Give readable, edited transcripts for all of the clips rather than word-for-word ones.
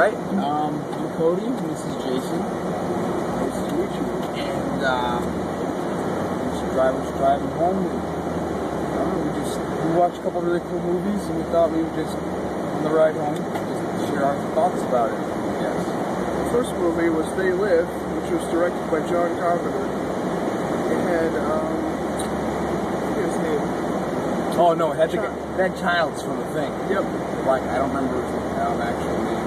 right. I'm Cody, and this is Jason. Nice to meet you. And just driving home. We watched a couple of really cool movies, and we thought we would just, on the ride home, just share our thoughts about it. Yes. The first movie was They Live, which was directed by John Carpenter. It had, I forget his name. Oh no, it had Childs from The Thing. Yep. Like, I don't remember his actual name.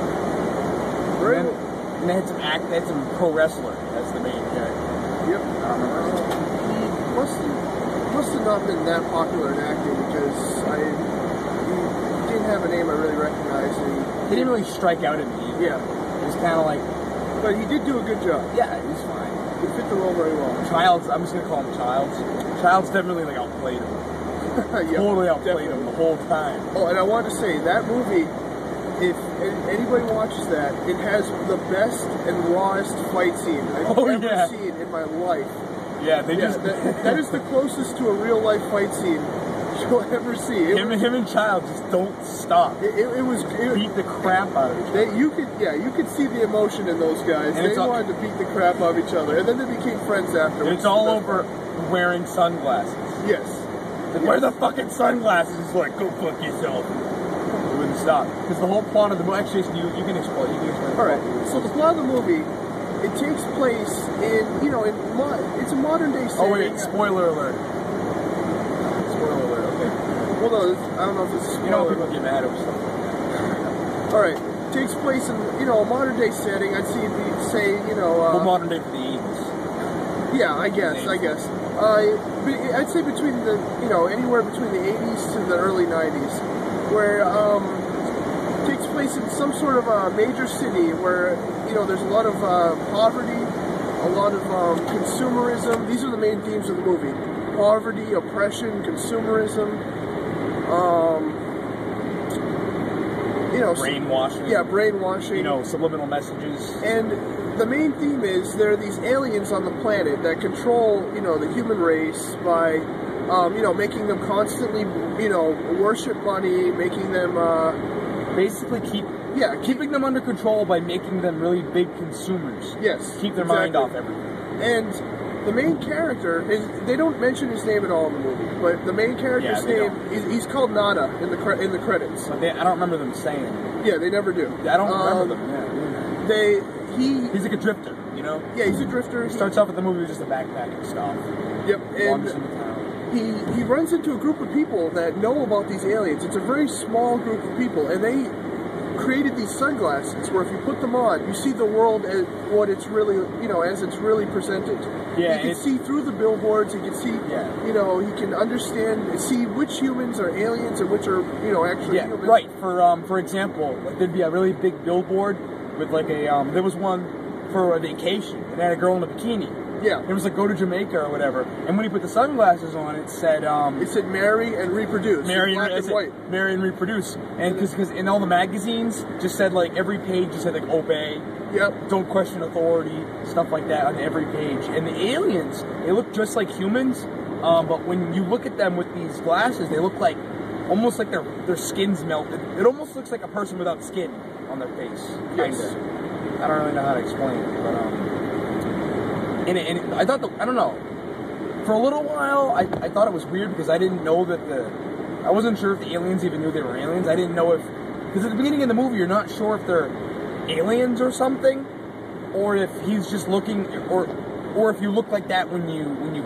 And they had some pro wrestler as the main character. Yep. I don't remember his name. He must have not been that popular in acting because he didn't have a name I really recognized. He didn't really strike out at me. Yeah. It was kind of like... But he did do a good job. Yeah, he was fine. He fit the role very well. Childs, I'm just going to call him Childs. Childs definitely like outplayed him. Yep, totally outplayed him the whole time. Oh, and I wanted to say, that movie, if anybody watches that, it has the best and rawest fight scene I've ever seen in my life. Yeah, that is the closest to a real life fight scene you'll ever see. Him and Childs just don't stop. It was beat the crap out of each other. You could see the emotion in those guys. And they wanted to beat the crap out of each other, and then they became friends after. And it's all over wearing sunglasses. Yes. Wear the fucking sunglasses. It's like, go fuck yourself. It wouldn't stop. Because the whole plot of the movie, actually, you can explain. Alright, so the plot of the movie, it takes place in, it's a modern day setting. Oh wait, spoiler alert. Spoiler alert, okay. Well no, I don't know if this is spoiler. You know people get mad over stuff like that. Alright, it takes place in, a modern day setting. I'd say, well, modern day for the 80s. Yeah, I guess. I'd say between the, anywhere between the 80s to the early 90s, where it takes place in some sort of a major city where, there's a lot of poverty, a lot of consumerism. These are the main themes of the movie. Poverty, oppression, consumerism, brainwashing. Yeah, brainwashing. Subliminal messages. And the main theme is there are these aliens on the planet that control, the human race by, making them constantly, worship money, making them, basically keeping them under control by making them really big consumers. Yes. Keep their mind off everything. And the main character, they don't mention his name at all in the movie, but the main character's name, he's called Nada in the credits. But I don't remember them saying it. Yeah, they never do. I don't remember them. Yeah, he's like a drifter, Yeah, he's a drifter. He starts off with the movie with just a backpacking stop. Yep, and he runs into a group of people that know about these aliens. It's a very small group of people, and they created these sunglasses where if you put them on, you see the world as what it's really, as it's really presented. Yeah, you can see through the billboards. You can see, you can understand, see which humans are aliens and which are, actually humans. Right. For example, like there'd be a really big billboard with like a, there was one for a vacation, and it had a girl in a bikini. Yeah. It was like, go to Jamaica or whatever. And when he put the sunglasses on, it said... it said marry and reproduce. Marry and white. Marry and reproduce. And because in all the magazines, just said like, every page just said like, obey. Yep. Don't question authority. Stuff like that on every page. And the aliens, they look just like humans. But when you look at them with these glasses, they look like, almost like their skin's melted. It almost looks like a person without skin on their face. Yes. I don't really know how to explain it, but and I thought, I don't know, for a little while, I thought it was weird because I didn't know that I wasn't sure if the aliens even knew they were aliens. I didn't know if, because at the beginning of the movie, you're not sure if they're aliens or something, or if he's just looking, or if you look like that when you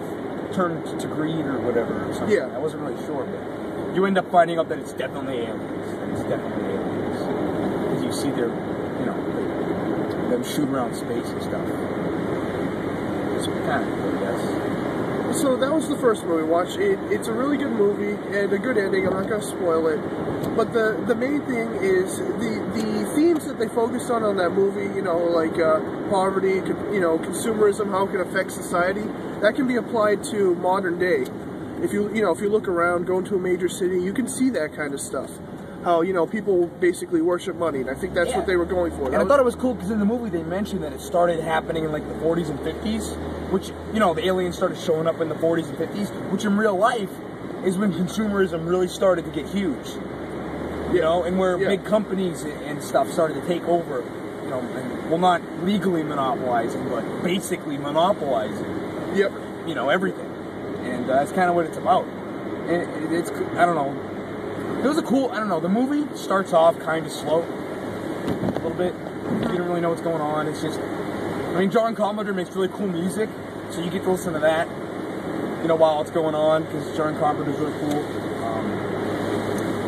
turn to greed or whatever or something. Yeah. I wasn't really sure, but you end up finding out that it's definitely aliens. Because you see their, them shoot around space and stuff. Kind of cool, yes. So that was the first movie we watched. It's a really good movie and a good ending. I'm not going to spoil it. But the main thing is the themes that they focused on that movie, like poverty, consumerism, how it can affect society, that can be applied to modern day. If you look around, go into a major city, you can see that kind of stuff. How, people basically worship money, and I think that's what they were going for. And I thought it was cool because in the movie they mentioned that it started happening in like the 40s and 50s, which, the aliens started showing up in the 40s and 50s, which in real life is when consumerism really started to get huge. And where big companies and stuff started to take over you know, and, well, not legally monopolizing, but basically monopolizing. Yep. You know, everything, and that's kind of what it's about. And it's, I don't know. It was a cool, I don't know. The movie starts off kind of slow, a little bit. You don't really know what's going on. It's just, I mean, John Carpenter makes really cool music, so you get to listen to that, you know, while it's going on, because John Carpenter's really cool.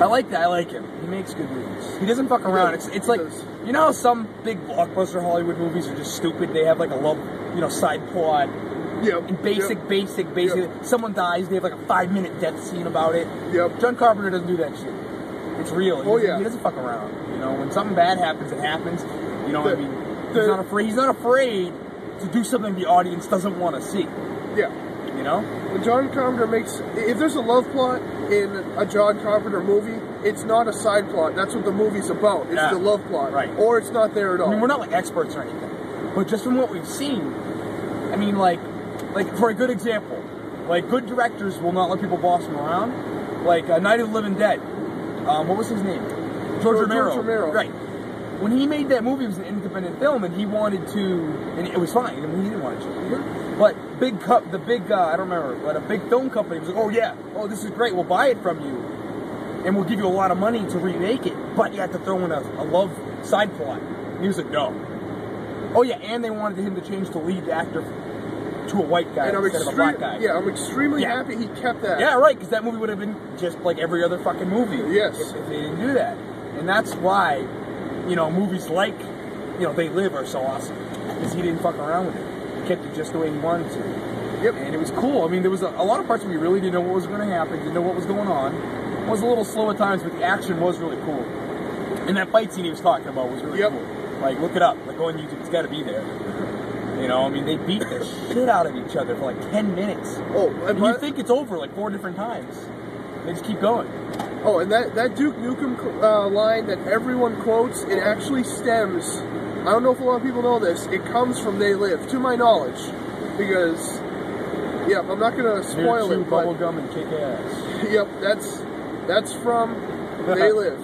I like that. I like him. He makes good movies. He doesn't fuck around. It's like, you know how some big blockbuster Hollywood movies are just stupid? They have like a love, you know, side plot. Yep. And basic. Yep. Someone dies, they have like a 5-minute death scene about it. Yep. John Carpenter doesn't do that shit. It's real. He doesn't fuck around. You know, when something bad happens, it happens. You know what I mean? He's not afraid to do something the audience doesn't want to see. Yeah. You know? When John Carpenter makes, if there's a love plot in a John Carpenter movie, it's not a side plot. That's what the movie's about. It's the love plot. Right. Or it's not there at all. I mean, we're not like experts or anything. But just from what we've seen, I mean, like for a good example, like good directors will not let people boss them around. Like Night of the Living Dead. What was his name? George Romero. Right. When he made that movie, it was an independent film, and he wanted to, and it was fine. I mean, he didn't want to change it. But I don't remember, but a big film company was like, oh yeah, this is great, we'll buy it from you, and we'll give you a lot of money to remake it, but you have to throw in a love side plot. And he was like, no. Oh yeah, and they wanted him to change the lead actor to a white guy instead of a black guy. Yeah, I'm extremely happy he kept that. Yeah, right, because that movie would have been just like every other fucking movie. Yes. If they didn't do that. And that's why, you know, movies like, you know, They Live are so awesome. Because he didn't fuck around with it. He kept it just the way he wanted to. Yep. And it was cool. I mean, there was a lot of parts where you really didn't know what was going to happen, didn't know what was going on. It was a little slow at times, but the action was really cool. And that fight scene he was talking about was really cool. Like, look it up. Like, go on YouTube. It's got to be there. You know, I mean, they beat the shit out of each other for like 10 minutes. Oh, and you think it's over like 4 different times. They just keep going. Oh, and that Duke Nukem line that everyone quotes, it actually stems, I don't know if a lot of people know this, it comes from They Live, to my knowledge. Because, yeah, I'm not going to spoil it, but... bubblegum and kick ass. Yep, that's from They Live.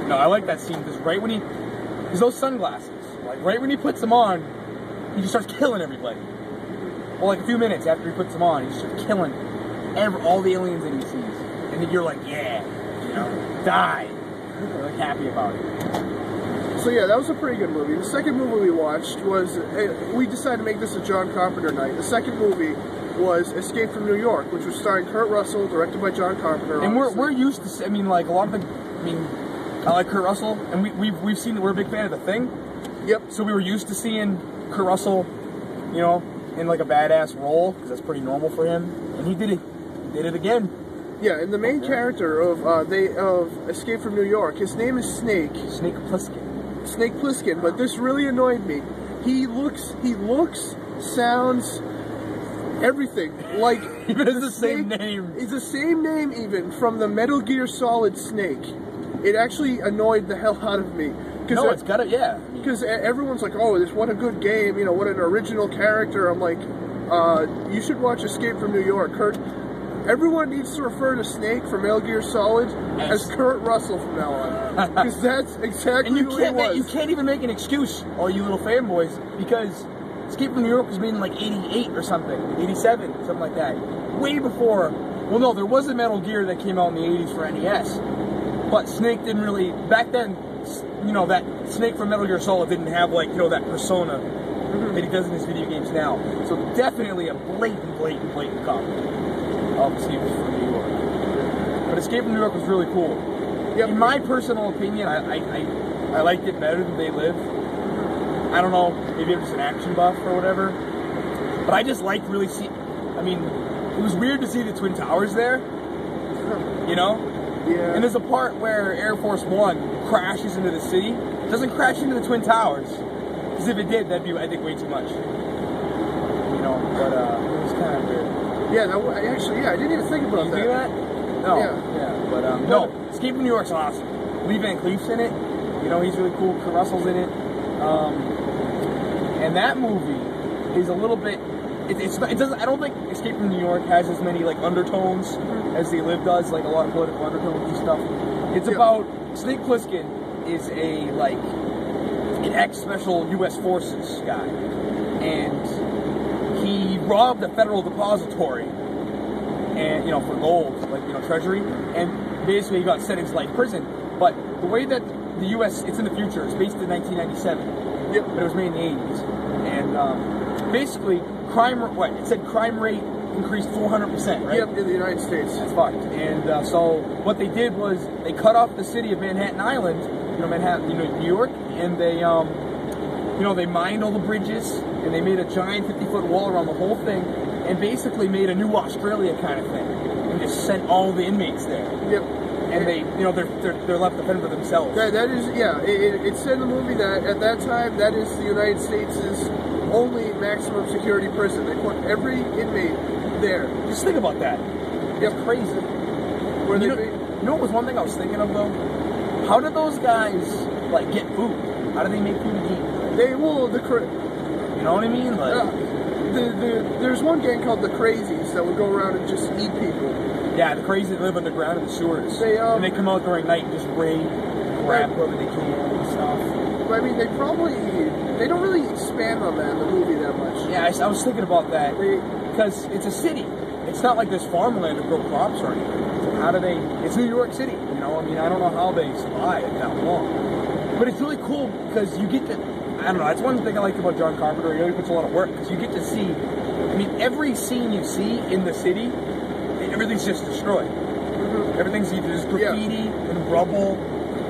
No, I like that scene, because right when because those sunglasses, like right when he puts them on, he just starts killing everybody. Well, like a few minutes after he puts them on, he just starts killing all the aliens that he sees. And then you're like, yeah, you know, die. You're like happy about it. So yeah, that was a pretty good movie. The second movie we watched was, we decided to make this a John Carpenter night. The second movie was Escape from New York, which was starring Kurt Russell, directed by John Carpenter. And we're used to, I mean, like a lot of the, I mean, I like Kurt Russell, and we've seen that we're a big fan of The Thing. Yep. So we were used to seeing Kurt Russell, you know, in like a badass role, because that's pretty normal for him. And he did it again. Yeah, and the main character of Escape from New York, his name is Snake. Snake Plissken. Snake Plissken, but this really annoyed me. He looks, sounds, everything like. Even it's the same name. It's the same name even from the Metal Gear Solid Snake. It actually annoyed the hell out of me. No, it's got it, yeah. Because everyone's like, oh, what a good game, you know, what an original character. I'm like, you should watch Escape from New York. Everyone needs to refer to Snake from Metal Gear Solid as Kurt Russell from now on. Because that's exactly who he was. You can't even make an excuse, all you little fanboys, because Escape from New York was made in like 88 or something, 87, something like that. Way before, well no, there was a Metal Gear that came out in the 80s for NES, but Snake didn't really, back then, you know, that Snake from Metal Gear Solid didn't have like, you know, that persona that he does in his video games now. So definitely a blatant copy of Escape from New York. But Escape from New York was really cool. Yep. In my personal opinion, I liked it better than They Live. I don't know, maybe I'm just an action buff or whatever. But I just liked really I mean, it was weird to see the Twin Towers there. You know? Yeah. And there's a part where Air Force One crashes into the city. It doesn't crash into the Twin Towers. Because if it did, that'd be, I think, way too much. You know, but it was kind of weird. Yeah, I didn't even think about that. You think of that? No. Yeah. But, no, Escape from New York's awesome. Lee Van Cleef's in it. You know, he's really cool. Kurt Russell's in it. And that movie is a little bit... It doesn't. I don't think Escape from New York has as many like undertones as They Live does, like a lot of political undertones and stuff. It's about Snake Plissken is a like an ex-special U.S. Forces guy, and he robbed a federal depository, and for gold, treasury, and basically he got sentenced to life prison. But the way that the U.S. it's in the future, it's based in 1997, but it was made in the 80s, and basically crime rate increased 400%, right? Yep, in the United States. That's fucked. And so what they did was they cut off the city of Manhattan Island, Manhattan, New York, and they, they mined all the bridges, and they made a giant 50-foot wall around the whole thing, and basically made a new Australia kind of thing, and just sent all the inmates there. Yep. And they, they're left to fend for themselves. That is, yeah. It said in the movie that at that time, that is the United States' only maximum security prison. They put every inmate there. Just think about that. It's crazy. Where you know what was one thing I was thinking of though? How did those guys get food? How do they make food to eat? They will you know what I mean? There's one gang called the Crazies that would go around and just eat people. Yeah, the crazy live underground in the sewers. And they come out during night and just raid, grab whoever they can and stuff. But, I mean, they don't really expand on that in the movie that much. Yeah, I was thinking about that. Because it's a city. It's not like there's farmland to grow crops or anything. How do they... It's New York City, I don't know how they survive that long. But it's really cool because you get to... I don't know, that's one thing I like about John Carpenter. He really puts a lot of work because you get to see... every scene you see in the city, everything's just destroyed. Mm-hmm. Everything's either just graffiti and rubble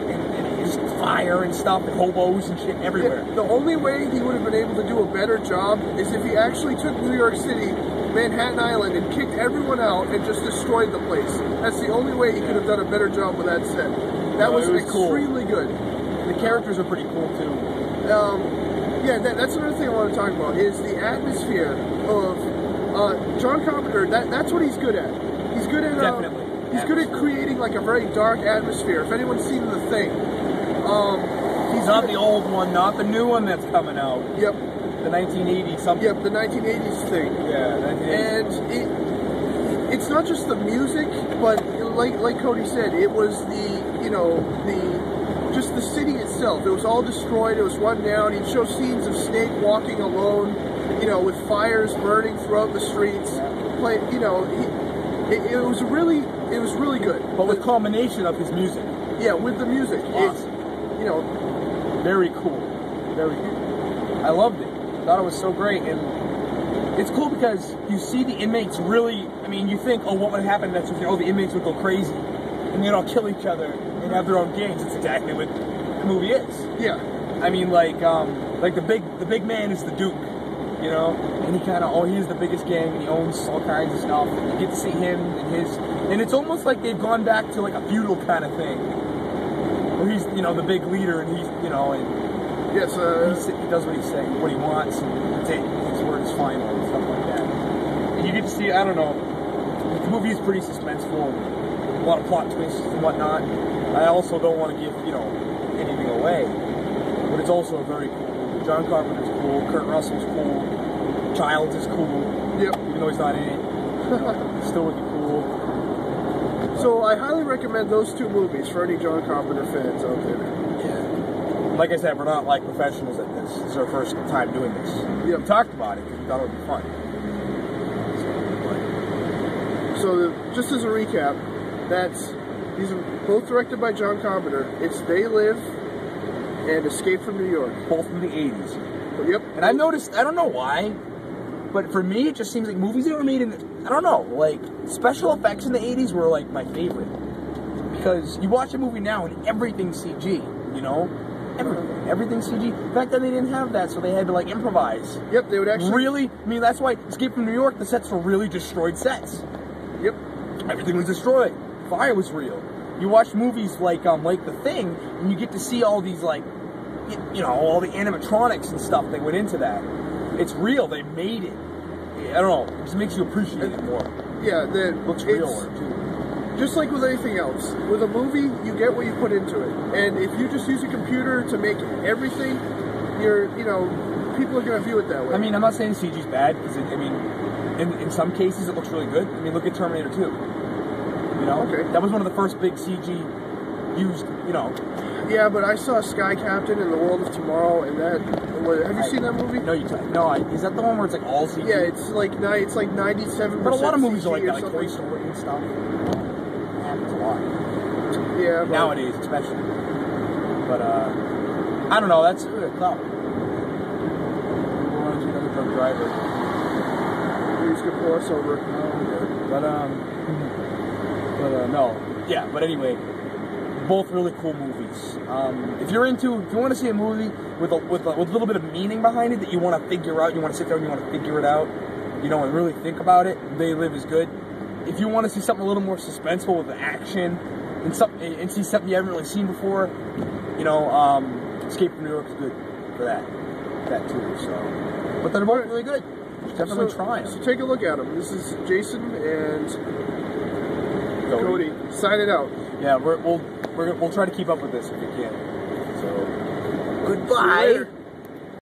and just fire and stuff and hobos and shit everywhere. The only way he would have been able to do a better job is if he actually took New York City, Manhattan Island, and kicked everyone out and just destroyed the place. That's the only way he could have done a better job with that set. That was extremely good. The characters are pretty cool too. That's another thing I want to talk about is the atmosphere of John Carpenter. That's what he's good at. He's good at definitely. He's good at creating a very dark atmosphere. If anyone's seen The Thing, he's not the old one, not the new one that's coming out. Yep. The 1980s something. Yep, the 1980s thing. Yeah, 1980s. And it's not just the music, but like Cody said, it was just the city itself. It was all destroyed. It was run down. He'd show scenes of Snake walking alone, with fires burning throughout the streets. It was really good. But with combination of his music. Yeah, with the music. Awesome. Very cool. Very cool. I loved it. Thought it was so great. And it's cool because you see the inmates really, you think, what would happen next? The inmates would go crazy and they'd all kill each other and have their own gangs. It's exactly what the movie is. Yeah. The big man is the Duke, and he he's the biggest gang and he owns all kinds of stuff. And you get to see him and it's almost like they've gone back to a feudal kind of thing. Where he's, the big leader and he's, yes, he does what he's saying, what he wants, and his word is final and stuff like that. And you get to see, I don't know, the movie is pretty suspenseful, a lot of plot twists and whatnot. I also don't want to give, anything away, but it's also very cool. John Carpenter's cool, Kurt Russell's cool, Childs is cool, yep. Even though he's not in it, still would be cool. So I highly recommend those two movies for any John Carpenter fans out there. Yeah. Like I said, we're not professionals at this. This is our first time doing this. Yep. We talked about it because we thought it would be fun. So just as a recap, these are both directed by John Carpenter. It's They Live and Escape from New York. Both from the 80s. Yep. And I've noticed, I don't know why, but for me it just seems like movies that were made in, I don't know, special effects in the 80s were my favorite. Because you watch a movie now and everything's CG, Everything's CG. Back then they didn't have that, so they had to improvise. Yep, they would actually... Really? That's why Escape from New York, the sets were really destroyed sets. Yep. Everything was destroyed. Fire was real. You watch movies like The Thing, and you get to see all these all the animatronics and stuff that went into that. It's real. They made it. I don't know. It just makes you appreciate it more. Yeah, it looks real too. Just like with anything else, with a movie, you get what you put into it. And if you just use a computer to make everything, people are going to view it that way. I'm not saying CG's bad, because, in some cases it looks really good. Look at Terminator 2. Okay. That was one of the first big CG used, you know. Yeah, but I saw Sky Captain in the World of Tomorrow, and that. Have you seen that movie? No, is that the one where it's like all CG? Yeah, it's like 97%. But a lot of movies CG are like that, like something. Toy Story and stuff. It happens a lot. Yeah, but Nowadays, especially. But I don't know. That's clout. Another drunk driver. he's gonna pull us over. No. Yeah, but anyway, both really cool movies. If you want to see a movie with a little bit of meaning behind it that you want to figure out, you want to sit there and you want to figure it out, you know, and really think about it, They Live is good. If you want to see something a little more suspenseful with the action and see something you haven't really seen before, you know, Escape from New York is good for that too. So, but they're both really good. Definitely try them. So take a look at them. This is Jason and Cody. Sign it out. Yeah, we'll try to keep up with this if we can. So, goodbye.